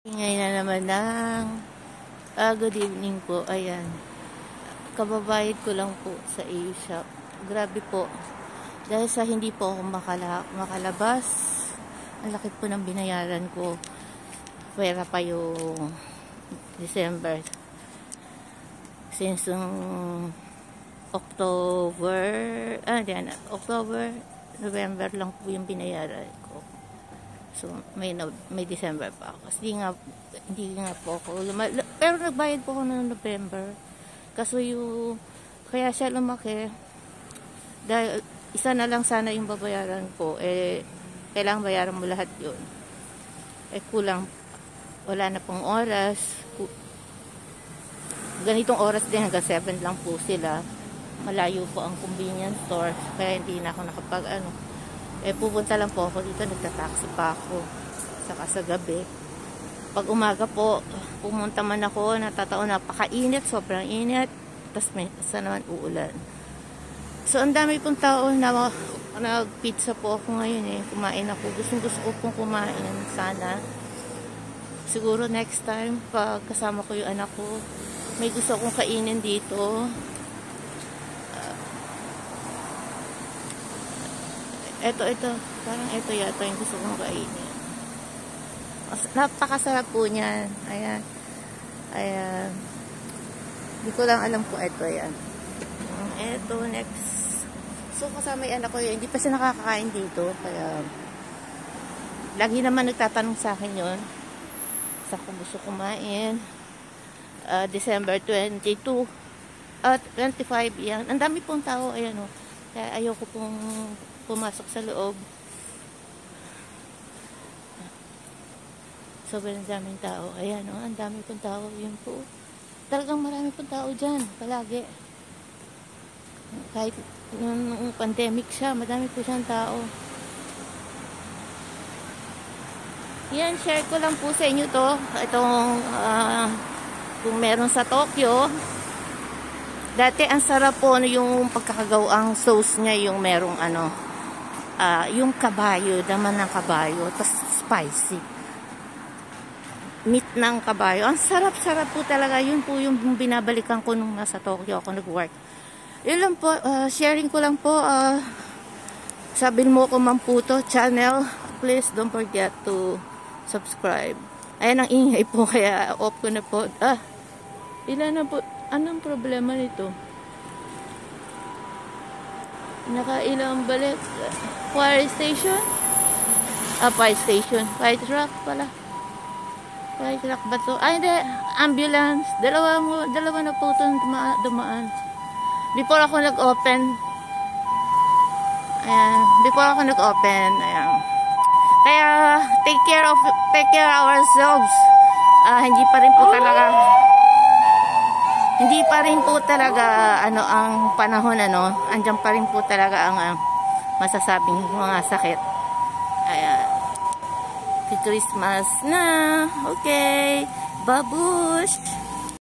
Ngayon na naman ng good evening po. Ayan. Kababayad ko lang po sa A-Shop. Grabe po. Dahil sa hindi po ako makalabas, ang laki po ng binayaran ko. Pwera pa yung December. Since October, November lang po yung binayaran ko. So, may December pa ako. Kasi hindi nga po ako. Pero nagbayad po ako ng November. Kaso kaya siya lumaki. Dahil isa na lang sana yung babayaran ko. Kailangan bayaran mo lahat yun. Kulang. Wala na pong oras. Ganitong oras din, hanggang 7 lang po sila. Malayo po ang convenience store. Kaya hindi na ako pupunta lang po ako dito, nagtataxi pa ako saka sa gabi. Pag umaga po, pumunta man ako, natataon, napakainit, sobrang init, tapos sa naman uulan. So ang dami pong tao na nagpizza po ako ngayon kumain ako, gusto ko pong kumain sana. Siguro next time pag kasama ko yung anak ko, may gusto akong kainin dito. Ito, parang ito yata yung gusto kong kainin. Napakasarap po niyan. Ayan. Hindi ko lang alam kung ito yan. Ito, next. So, kasama yung anak ko yun. Hindi pa siya nakakakain dito. Kaya, lagi naman nagtatanong sa akin yun. Saan ko gusto kumain. December 22. 25 yan. Ang dami pong tao. Ayan o. Kaya ayoko pong pumasok sa loob. Sobrang daming tao. Ayan ang dami pong tao. Yun po. Talagang marami pong tao dyan. Palagi. Kahit nung pandemic siya, madami po siyang tao. Yan, share ko lang po sa inyo to. Itong, kung meron sa Tokyo. Dati, ang sarap po yung pagkakagawang sauce niya, yung merong yung kabayo, daman ng kabayo, tapos spicy. Meat ng kabayo. Ang sarap-sarap po talaga. Yun po yung binabalikan ko nung nasa Tokyo ako nag-work. Yun lang po, sharing ko lang po. Sabihin mo ko Mamputo channel. Please don't forget to subscribe. Ayan ang ingay po, kaya off ko na po. Ilan na po. Anong problema nito? Nakailang balik. Fire station? Fire station. Fire truck pala. Fire truck ba to? Hindi. Ambulance. Dalawa na po itong dumaan. Before ako nag-open. Ayan. Before ako nag-open. Ayan. Kaya, take care ourselves. Hindi pa rin po talaga ang panahon andyan pa rin po talaga ang masasabing mga sakit. Ayan. Christmas na. Okay. Babush.